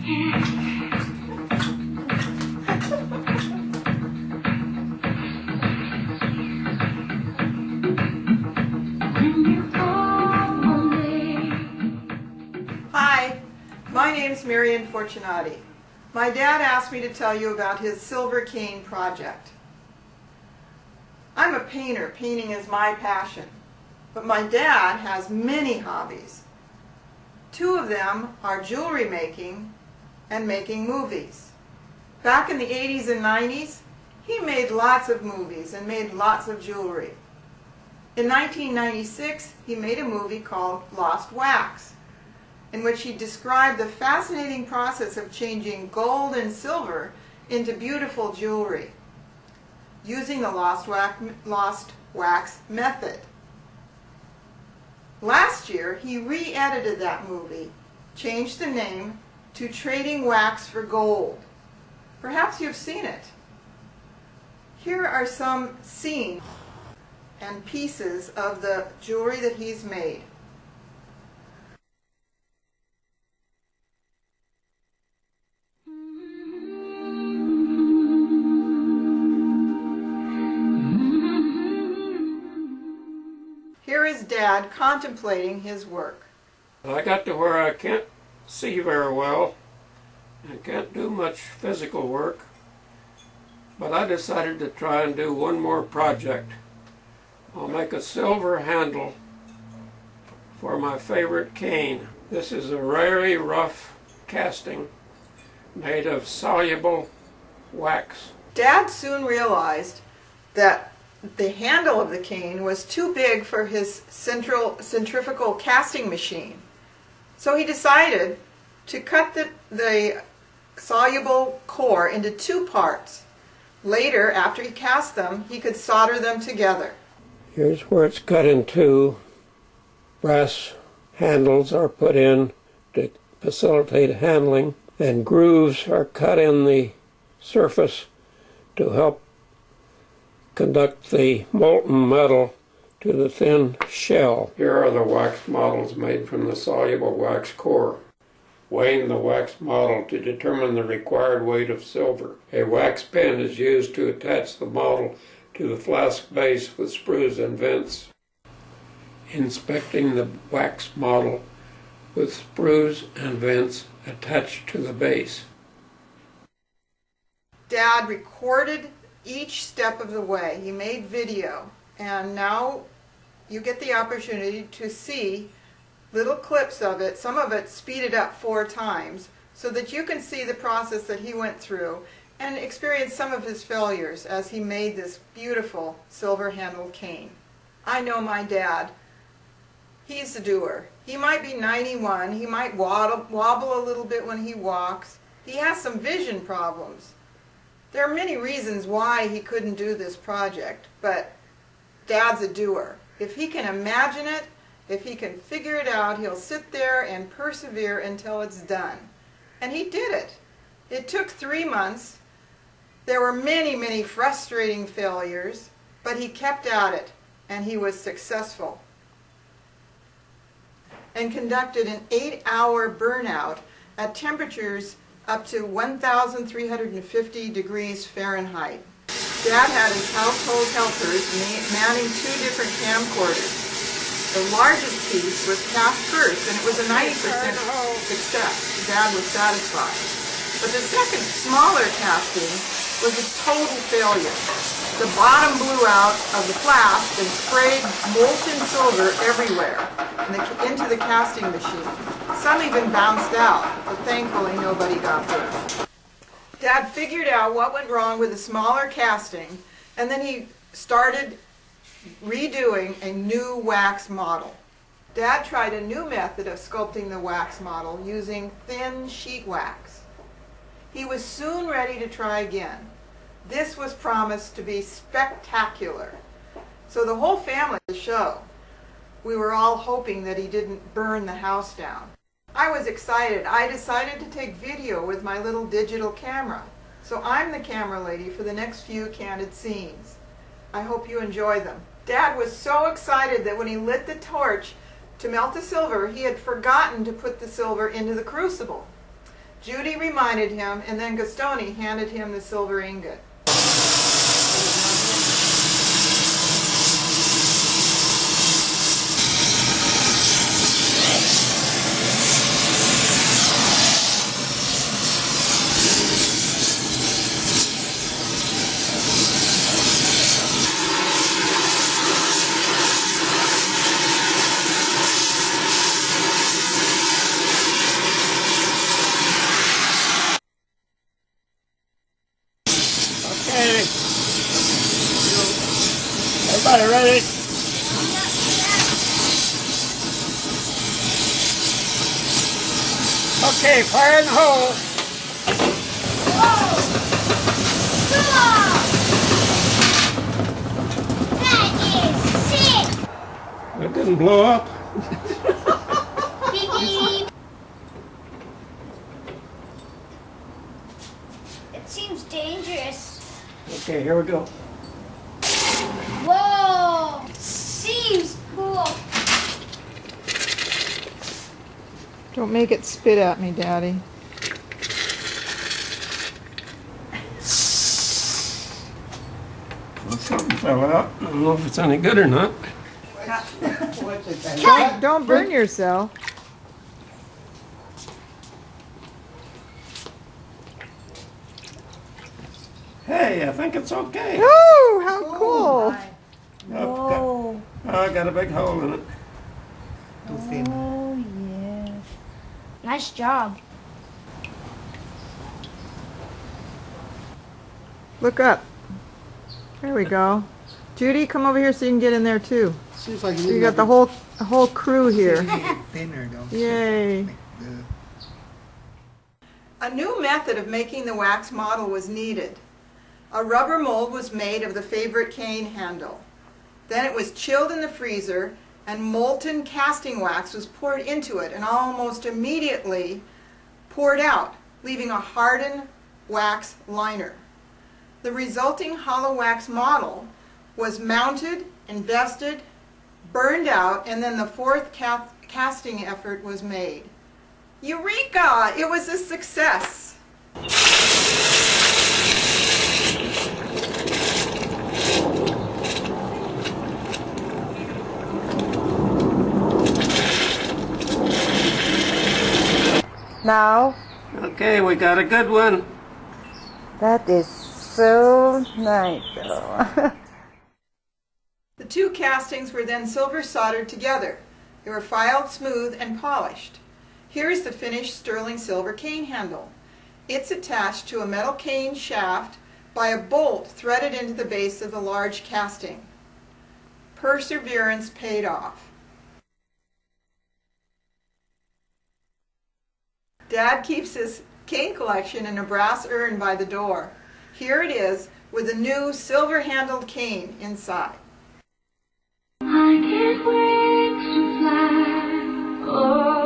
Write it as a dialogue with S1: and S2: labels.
S1: Hi, my name is Marian Fortunati. My dad asked me to tell you about his silver cane project. I'm a painter. Painting is my passion. But my dad has many hobbies. Two of them are jewelry making and making movies. Back in the 80s and 90s, he made lots of movies and made lots of jewelry. In 1996, he made a movie called Lost Wax, in which he described the fascinating process of changing gold and silver into beautiful jewelry using the lost wax method. Last year, he re-edited that movie, changed the name to Trading Wax for Gold. Perhaps you've seen it. Here are some scenes and pieces of the jewelry that he's made. Here is Dad contemplating his work.
S2: I got to where I can't see very well and can't do much physical work, but I decided to try and do one more project. I'll make a silver handle for my favorite cane. This is a very rough casting made of soluble wax.
S1: Dad soon realized that the handle of the cane was too big for his centrifugal casting machine. So he decided to cut the soluble core into two parts. Later, after he cast them, he could solder them together.
S2: Here's where it's cut in two. Brass handles are put in to facilitate handling, and grooves are cut in the surface to help conduct the molten metal to the thin shell. Here are the wax models made from the soluble wax core. Weighing the wax model to determine the required weight of silver. A wax pen is used to attach the model to the flask base with sprues and vents. Inspecting the wax model with sprues and vents attached to the base.
S1: Dad recorded each step of the way. He made video, and now you get the opportunity to see little clips of it, some of it speeded up 4 times, so that you can see the process that he went through and experience some of his failures as he made this beautiful silver-handled cane. I know my dad. He's a doer. He might be 91, he might wobble a little bit when he walks. He has some vision problems. There are many reasons why he couldn't do this project, but Dad's a doer. If he can imagine it, if he can figure it out, he'll sit there and persevere until it's done. And he did it. It took 3 months. There were many, many frustrating failures, but he kept at it, and he was successful. And conducted an 8-hour burnout at temperatures up to 1,350 degrees Fahrenheit. Dad had his household helpers manning 2 different camcorders. The largest piece was cast first, and it was a 90% success. Dad was satisfied. But the second, smaller casting was a total failure. The bottom blew out of the flask and sprayed molten silver everywhere into the casting machine. Some even bounced out, but thankfully nobody got hurt. Dad figured out what went wrong with the smaller casting, and then he started redoing a new wax model. Dad tried a new method of sculpting the wax model using thin sheet wax. He was soon ready to try again. This was promised to be spectacular. So the whole family was at the show. We were all hoping that he didn't burn the house down. I was excited. I decided to take video with my little digital camera. So I'm the camera lady for the next few candid scenes. I hope you enjoy them. Dad was so excited that when he lit the torch to melt the silver, he had forgotten to put the silver into the crucible. Judy reminded him, and then Gastoni handed him the silver ingot.
S2: Okay. Everybody ready? Okay, fire in the hole.
S3: Whoa! Cool! That is sick!
S2: It didn't blow up.
S3: Beep beep! It seems dangerous.
S2: Okay, here we go.
S3: Whoa! Seems cool.
S1: Don't make it spit at me, Daddy.
S2: Well, something fell out. I don't know if it's any good or not.
S1: Don't burn yourself.
S2: Hey, I think it's okay.
S1: Oh, how cool!
S2: Oh, I got a big hole in it.
S3: Oh, yeah. Nice job.
S1: Look up. There we go. Judy, come over here so you can get in there too.
S4: Seems like
S1: So you got the whole crew here.
S4: thinner, don't
S1: Yay.
S4: you?
S1: A new method of making the wax model was needed. A rubber mold was made of the favorite cane handle. Then it was chilled in the freezer and molten casting wax was poured into it and almost immediately poured out, leaving a hardened wax liner. The resulting hollow wax model was mounted, invested, burned out, and then the fourth casting effort was made. Eureka! It was a success! Now,
S2: Okay, we got a good one.
S1: that is so nice though. The two castings were then silver soldered together. They were filed smooth and polished. Here is the finished sterling silver cane handle. It's attached to a metal cane shaft by a bolt threaded into the base of the large casting. Perseverance paid off. Dad keeps his cane collection in a brass urn by the door. Here it is with a new silver-handled cane inside.
S5: I can't wait to fly. Oh.